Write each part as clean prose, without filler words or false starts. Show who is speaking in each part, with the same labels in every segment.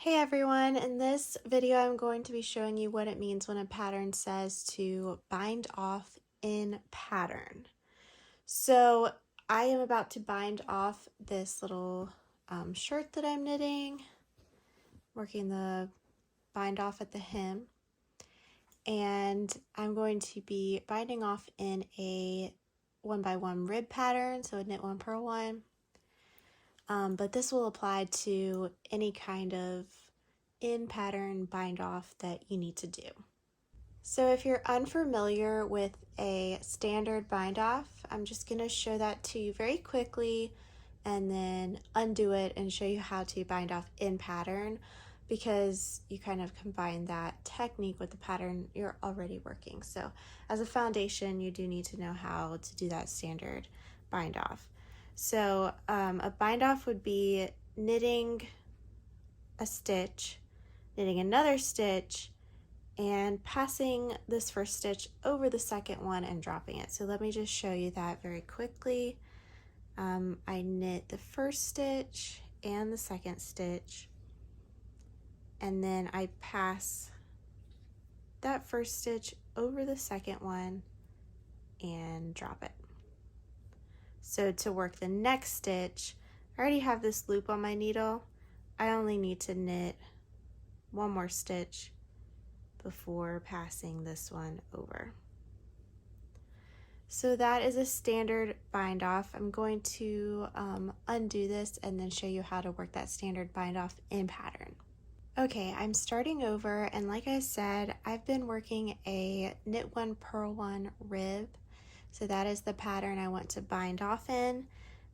Speaker 1: Hey everyone, in this video I'm going to be showing you what it means when a pattern says to bind off in pattern. So I am about to bind off this little shirt that I'm knitting, working the bind off at the hem, and I'm going to be binding off in a 1x1 rib pattern, so a knit one, purl one. But this will apply to any kind of in pattern bind off that you need to do. So if you're unfamiliar with a standard bind off, I'm just going to show that to you very quickly and then undo it and show you how to bind off in pattern, because you kind of combine that technique with the pattern you're already working. So as a foundation, you do need to know how to do that standard bind off. So a bind off would be knitting a stitch, knitting another stitch, and passing this first stitch over the second one and dropping it. So let me just show you that very quickly. I knit the first stitch and the second stitch, and then I pass that first stitch over the second one and drop it. So to work the next stitch, I already have this loop on my needle. I only need to knit one more stitch before passing this one over. So that is a standard bind off. I'm going to undo this and then show you how to work that standard bind off in pattern. Okay, I'm starting over, and like I said, I've been working a knit one, purl one rib. So that is the pattern I want to bind off in.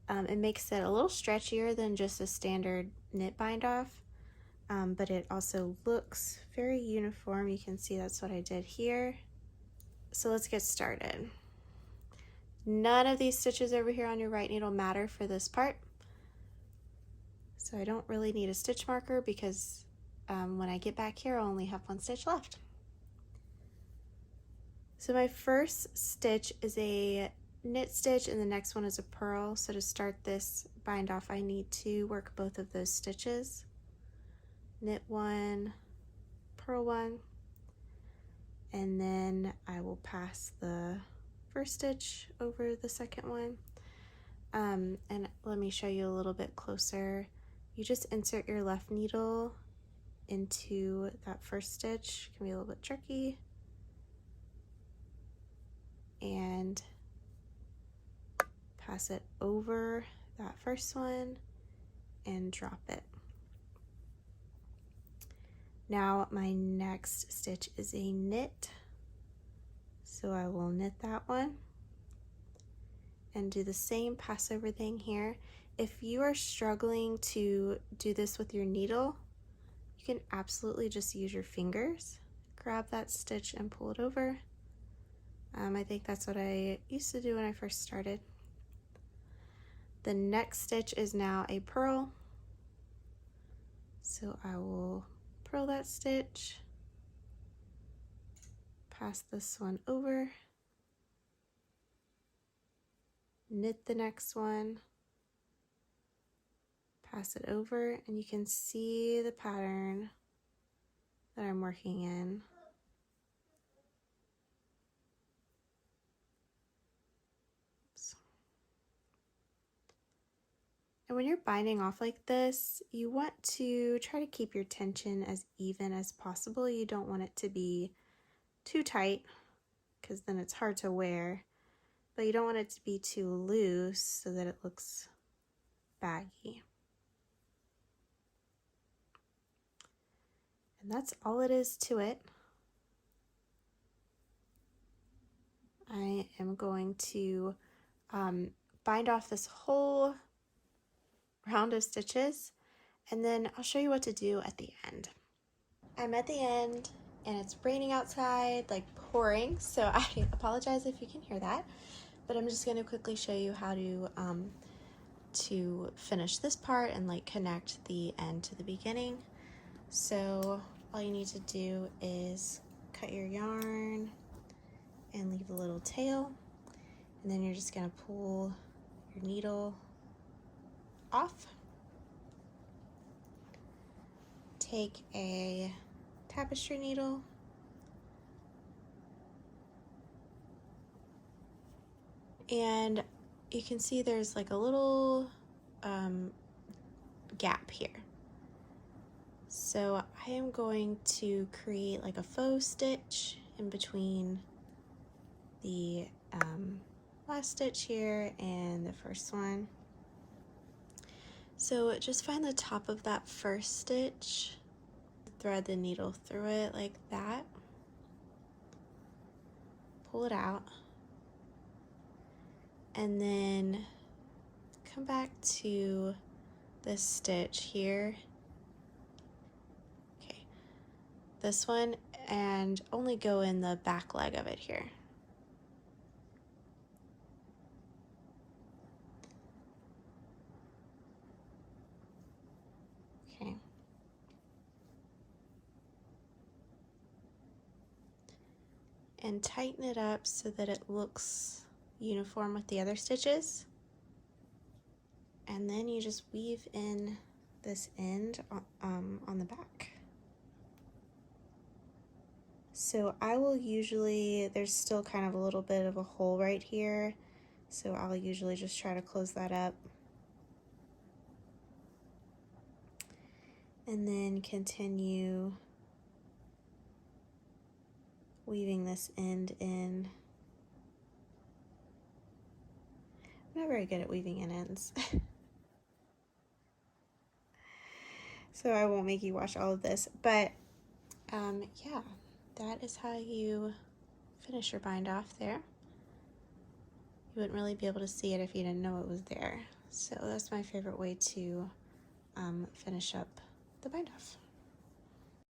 Speaker 1: It makes it a little stretchier than just a standard knit bind off, but it also looks very uniform. You can see that's what I did here. So let's get started. None of these stitches over here on your right needle matter for this part. So I don't really need a stitch marker because when I get back here, I'll only have one stitch left. So my first stitch is a knit stitch and the next one is a purl. So to start this bind off, I need to work both of those stitches. Knit one, purl one, and then I will pass the first stitch over the second one. And let me show you a little bit closer. You just insert your left needle into that first stitch. It can be a little bit tricky. And pass it over that first one and drop it. Now my next stitch is a knit. So I will knit that one and do the same pass over thing here. If you are struggling to do this with your needle, you can absolutely just use your fingers. Grab that stitch and pull it over. I think that's what I used to do when I first started. The next stitch is now a purl. So I will purl that stitch, pass this one over, knit the next one, pass it over, and you can see the pattern that I'm working in. Oops. And when you're binding off like this, you want to try to keep your tension as even as possible. You don't want it to be too tight because then it's hard to wear, but you don't want it to be too loose so that it looks baggy. And that's all it is to it. I am going to bind off this whole round of stitches, and then I'll show you what to do at the end. I'm at the end and it's raining outside, like pouring, so I apologize if you can hear that, but I'm just going to quickly show you how to finish this part and like connect the end to the beginning. So all you need to do is cut your yarn and leave a little tail, and then you're just going to pull your needle off take a tapestry needle and you can see there's like a little gap here. So I am going to create like a faux stitch in between the last stitch here and the first one. So just find the top of that first stitch, thread the needle through it like that, pull it out, and then come back to this stitch here, okay, this one, and only go in the back leg of it here. Okay. And tighten it up so that it looks uniform with the other stitches. And then you just weave in this end on the back. So I will usually, there's still kind of a little bit of a hole right here, so I'll usually just try to close that up. And then continue weaving this end in. I'm not very good at weaving in ends. So I won't make you watch all of this, but yeah, that is how you finish your bind off there. You wouldn't really be able to see it if you didn't know it was there. So that's my favorite way to finish up the bind off.